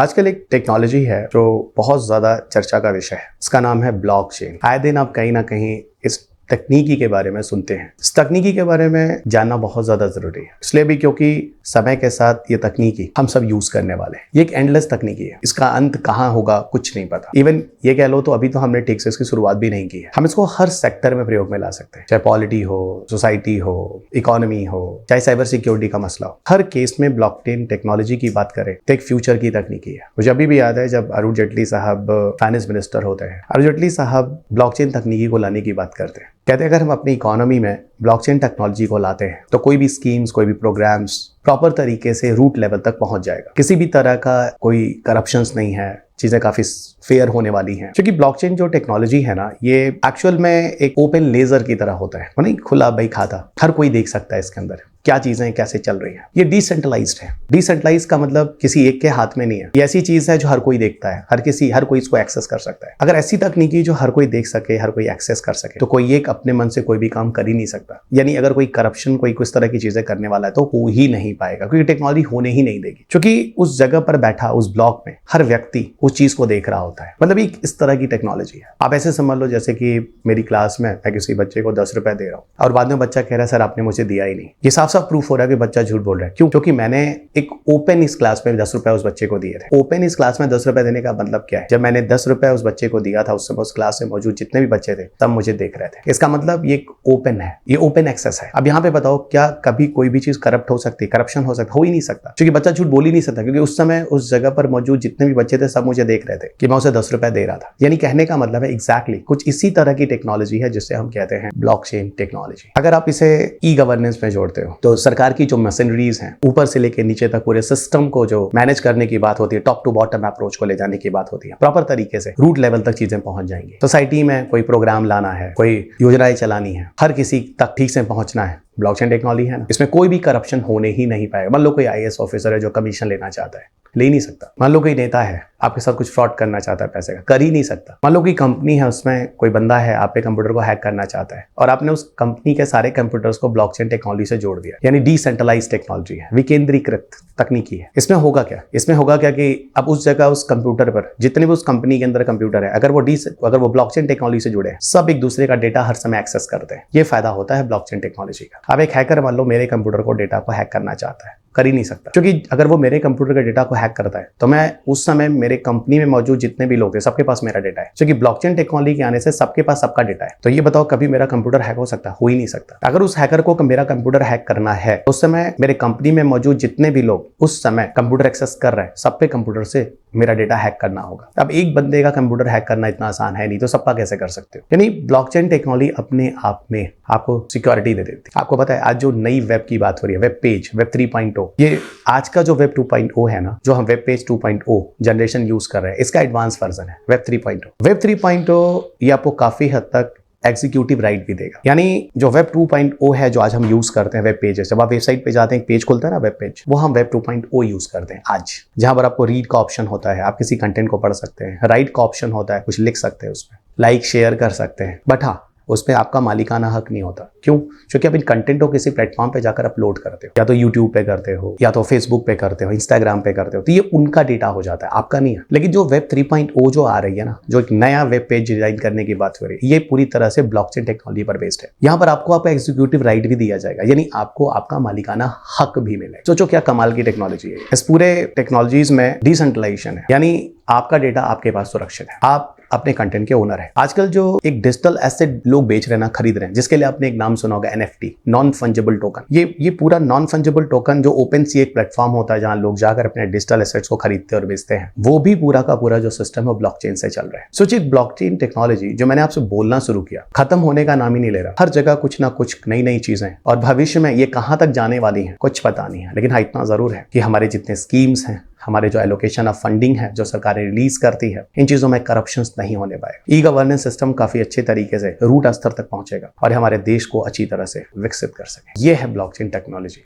आजकल एक टेक्नोलॉजी है जो बहुत ज़्यादा चर्चा का विषय है। इसका नाम है ब्लॉकचेन। आए दिन आप कहीं ना कहीं इस तकनीकी के बारे में सुनते हैं। इस तकनीकी के बारे में जानना बहुत ज़्यादा ज़रूरी है, इसलिए भी क्योंकि समय के साथ ये तकनीकी हम सब यूज़ करने वाले हैं। ये एक एंडलेस तकनीकी है, इसका अंत कहाँ होगा कुछ नहीं पता। इवन ये कह लो तो अभी तो हमने ठीक से इसकी शुरुआत भी नहीं की है। हम इसको हर सेक्टर में प्रयोग में ला सकते हैं, चाहे पॉलिटी हो, सोसाइटी हो, इकोनॉमी हो, चाहे साइबर सिक्योरिटी का मसला हो। हर केस में ब्लॉकचेन टेक्नोलॉजी की बात करें तो एक फ्यूचर की तकनीकी है। मुझे अभी भी याद है जब अरुण जेटली साहब फाइनेंस मिनिस्टर होते हैं, अरुण जेटली साहब ब्लॉकचेन तकनीकी को लाने की बात करते हैं। कहते हैं अगर हम अपनी इकोनॉमी में ब्लॉकचेन टेक्नोलॉजी को लाते हैं तो कोई भी स्कीम्स, कोई भी प्रोग्राम्स प्रॉपर तरीके से रूट लेवल तक पहुंच जाएगा। किसी भी तरह का कोई करप्शंस नहीं है, चीजें काफी फेयर होने वाली हैं। क्योंकि ब्लॉकचेन जो टेक्नोलॉजी है ना, ये एक्चुअल में एक ओपन लेजर की तरह होता है, नहीं खुला बही खाता, हर कोई देख सकता है इसके अंदर क्या चीजें कैसे चल रही हैं। ये डिसेंट्रलाइज्ड है। डिसेंट्रलाइज का मतलब किसी एक के हाथ में नहीं है। ये ऐसी चीज है जो हर कोई देखता है, हर कोई इसको एक्सेस कर सकता है। अगर ऐसी तकनीकी जो हर कोई देख सके, हर कोई एक्सेस कर सके, तो कोई एक अपने मन से कोई भी काम कर ही नहीं सकता। यानी अगर कोई करप्शन, कोई किस तरह की चीजें करने वाला है तो हो ही नहीं पाएगा, क्योंकि टेक्नोलॉजी होने ही नहीं देगी। क्योंकि उस जगह पर बैठा उस ब्लॉक में हर व्यक्ति उस चीज को देख रहा होता है। मतलब एक इस तरह की टेक्नोलॉजी है। आप ऐसे समझ लो जैसे कि मेरी क्लास में मैं किसी बच्चे को 10 रुपए दे रहा हूँ और बाद में बच्चा कह रहा है सर आपने मुझे दिया ही नहीं। ये साफ साफ प्रूफ हो रहा है कि बच्चा झूठ बोल रहा है। क्यों? क्योंकि मैंने एक ओपन इस क्लास में 10 रुपए उस बच्चे को दिए थे। ओपन इस क्लास में 10 रुपए देने का मतलब क्या है? जब मैंने 10 रुपए उस बच्चे को दिया था, उस समय उस क्लास में मौजूद जितने भी बच्चे थे तब मुझे देख रहे थे। इसका मतलब ये ओपन है, ये ओपन एक्सेस है। अब यहाँ पे बताओ क्या कभी कोई भी चीज करप्ट हो सकती है? करप्शन हो सकता? हो ही नहीं सकता, क्योंकि बच्चा झूठ बोल ही नहीं सकता, क्योंकि उस समय उस जगह पर मौजूद जितने भी बच्चे थे सब मुझे देख रहे थे कि मैं उसे 10 रुपए दे रहा था। यानी कहने का मतलब है एग्जैक्टली कुछ इसी तरह की टेक्नोलॉजी है जिससे हम कहते हैं ब्लॉकचेन टेक्नोलॉजी। अगर आप इसे ई गवर्नेंस में जोड़ते हो तो सरकार की जो मशीनरीज हैं, ऊपर से लेकर नीचे तक पूरे सिस्टम को जो मैनेज करने की बात होती है, टॉप टू बॉटम अप्रोच को ले जाने की बात होती है, प्रॉपर तरीके से रूट लेवल तक चीजें पहुंच जाएंगी। सोसाइटी में कोई प्रोग्राम लाना है, कोई योजनाएं चलानी है, हर किसी तक ठीक से पहुंचना है, ब्लॉकचेन टेक्नोलॉजी है ना, इसमें कोई भी करप्शन होने ही नहीं पाएगा। मान लो कोई आईएएस ऑफिसर है जो कमीशन लेना चाहता है, ले नहीं सकता। मान लो कोई नेता है आपके साथ कुछ फ्रॉड करना चाहता है पैसे का, कर ही नहीं सकता। मान लो कोई कंपनी है, उसमें कोई बंदा है आपके कंप्यूटर को हैक करना चाहता है और आपने उस कंपनी के सारे कंप्यूटर्स को ब्लॉकचेन टेक्नोलॉजी से जोड़ दिया, यानी डिसेंट्रलाइज्ड टेक्नोलॉजी है, विकेंद्रीकृत तकनीकी है। इसमें होगा क्या? इसमें होगा क्या कि अब उस जगह उस कंप्यूटर पर जितने भी उस कंपनी के अंदर कंप्यूटर है, अगर वो ब्लॉकचेन टेक्नोलॉजी से जुड़े हैं, सब एक दूसरे का डेटा हर समय एक्सेस करते हैं। ये फायदा होता है ब्लॉकचेन टेक्नोलॉजी का। अब एक हैकर मान लो मेरे कंप्यूटर को डेटा को हैक करना चाहता है, कर ही नहीं सकता, क्योंकि अगर वो मेरे कंप्यूटर के डेटा को हैक करता है तो मैं उस समय मेरे कंपनी में मौजूद जितने भी लोग थे सबके पास मेरा डेटा है। क्योंकि ब्लॉकचेन टेक्नोलॉजी के आने से सबके पास सबका डेटा है। तो ये बताओ कभी मेरा कंप्यूटर हैक हो सकता है? हो ही नहीं सकता। अगर उस हैकर को मेरा कंप्यूटर हैक करना है तो उस समय मेरे कंपनी में मौजूद जितने भी लोग उस समय कंप्यूटर एक्सेस कर रहे हैं, सबके कंप्यूटर से मेरा डेटा हैक करना होगा। अब एक बंदे का कंप्यूटर हैक करना इतना आसान है नहीं, तो सबका कैसे कर सकते हो? यानी ब्लॉकचेन टेक्नोलॉजी अपने आप में आपको सिक्योरिटी दे देती है। आपको पता है आज जो नई वेब की बात हो रही है, वेब पेज, वेब 3.0, ये आज का जो वेब 2.0 है ना, जो हम वेब पेज 2.0 जनरेशन यूज कर रहे हैं, इसका एडवांस वर्जन है वेब 3.0। वेब 3.0 ये आपको काफी हद तक एग्जीक्यूटिव राइट भी देगा। यानी जो वेब 2.0 है जो आज हम यूज करते हैं वेब पेजेस, जब आप वेबसाइट पे जाते हैं एक पेज खुलता है ना वेब पेज, वो हम वेब 2.0 यूज करते हैं आज, जहां पर आपको रीड का ऑप्शन होता है, आप किसी कंटेंट को पढ़ सकते हैं, राइट का ऑप्शन होता है, कुछ लिख सकते हैं उसमें, लाइक शेयर कर सकते हैं, बट हाँ उस पर आपका मालिकाना हक नहीं होता। क्यों? क्योंकि आप इन कंटेंट को किसी प्लेटफॉर्म पे जाकर अपलोड करते हो, या तो यूट्यूब पे करते हो, या तो फेसबुक पे करते हो, इंस्टाग्राम पे करते हो, तो ये उनका डेटा हो जाता है, आपका नहीं है। लेकिन जो वेब 3.0 जो आ रही है ना, जो एक नया वेब पेज डिजाइन करने की बात हो रही है, ये पूरी तरह से ब्लॉकचेन टेक्नोलॉजी पर बेस्ड है। यहाँ पर आपका एग्जीक्यूटिव राइट भी दिया जाएगा, यानी आपको आपका मालिकाना हक भी मिलेगा। सोचो क्या कमाल की टेक्नोलॉजी है। इस पूरे टेक्नोलॉजीज में डिसेंट्रलाइजेशन है, यानी आपका डेटा आपके पास सुरक्षित है, आप अपने कंटेंट के ओनर है। आजकल जो एक डिजिटल एसेट लोग बेच रहे हैं ना, खरीद रहे हैं, जिसके लिए आपने एक नाम सुना होगा NFT, नॉन फंजिबल टोकन। ये पूरा नॉन फंजिबल टोकन जो ओपन सी एक प्लेटफॉर्म होता है जहां लोग जाकर अपने डिजिटल एसेट्स को खरीदते और बेचते हैं, वो भी पूरा का पूरा जो सिस्टम है ब्लॉकचेन से चल रहा है। सोचिए ब्लॉकचेन टेक्नोलॉजी जो मैंने आपसे बोलना शुरू किया, खत्म होने का नाम ही नहीं ले रहा। हर जगह कुछ ना कुछ नई नई चीजें, और भविष्य में ये कहां तक जाने वाली है कुछ पता नहीं है। लेकिन हाँ इतना जरूर है कि हमारे जितने स्कीम्स हैं, हमारे जो एलोकेशन ऑफ फंडिंग है जो सरकारें रिलीज करती है, इन चीजों में करप्शंस नहीं होने पाएगा। ई गवर्नेंस सिस्टम काफी अच्छे तरीके से रूट स्तर तक पहुंचेगा और हमारे देश को अच्छी तरह से विकसित कर सके। ये है ब्लॉकचेन टेक्नोलॉजी।